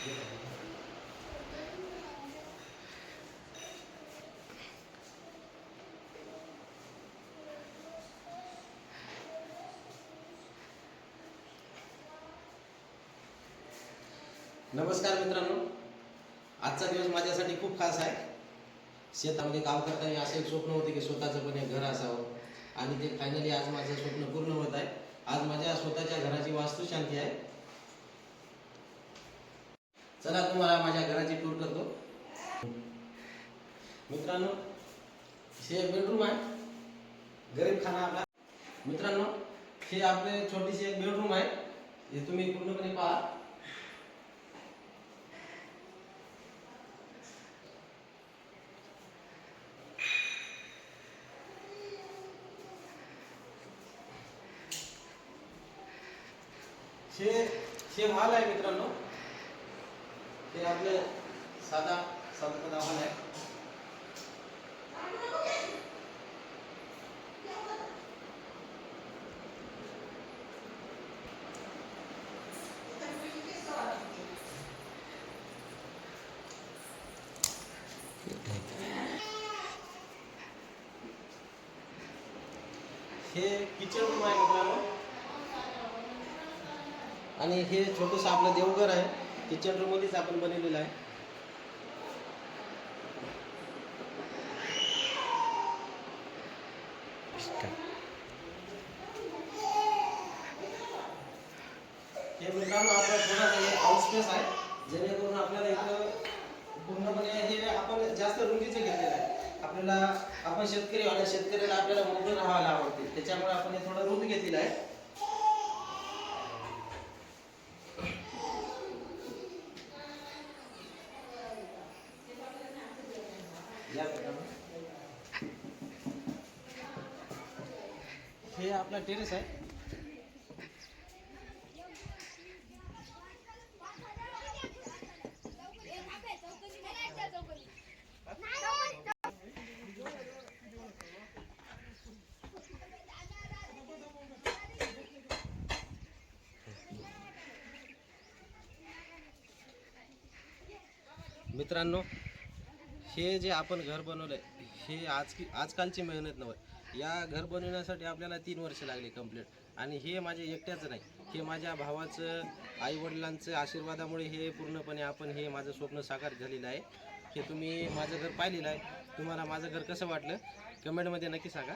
नमस्कार मित्रांनो, आजचा दिवस माझ्यासाठी खूप खास आहे. शेतामध्ये काम करताना असं एक स्वप्न होते की स्वतःचं पण एक घर असावं आणि ते फायनली आज माझं स्वप्न पूर्ण होत आहे. आज माझ्या स्वतःच्या घराची वास्तुशांती आहे. चला तुम्हाला माझ्या घराची टूर करतो. मित्रांनो, हे एक बेडरूम आहे. गरीब खाना आपला. मित्रांनो, हे आपले छोटीशी एक बेडरूम आहे. हे तुम्ही पूर्णपणे पहा. हे हॉल आहे मित्रांनो. हे आपले साधा हॉल आहे. हे किचन रूम आहे मित्रांनो आणि हे छोटंसं आपलं देवघर आहे. किचन रूम मध्येच आपण बनवलेलं आहे. हे मित्रांनो आपला थोडासा हाऊस स्पेस आहे, जेणेकरून आपल्याला इथं पूर्णपणे हे आपण जास्त रुंदीचं घेतलेलं आहे. आपण शेतकऱ्याला आपल्याला मोकळं राहायला आवडते, त्याच्यामुळे आपण हे थोडं रुंद घेतलेलं आहे. हे आपला टेरेस आहे. मित्रांनो, हे जे आपण घर बनवलंय हे आजकालची मेहनत नव्हे. या घर बनवण्यासाठी आपल्याला 3 वर्ष लागली कंप्लीट. आणि हे माझ्या एकट्याचं नाही, हे माझ्या भावाचं, आईवडिलांचं आशीर्वादामुळे हे पूर्णपणे हे माझं स्वप्न साकार झालेलं आहे. हे तुम्ही माझं घर पाहिलेलं आहे. तुम्हाला माझं घर कसं वाटलं कमेंटमध्ये नक्की सांगा.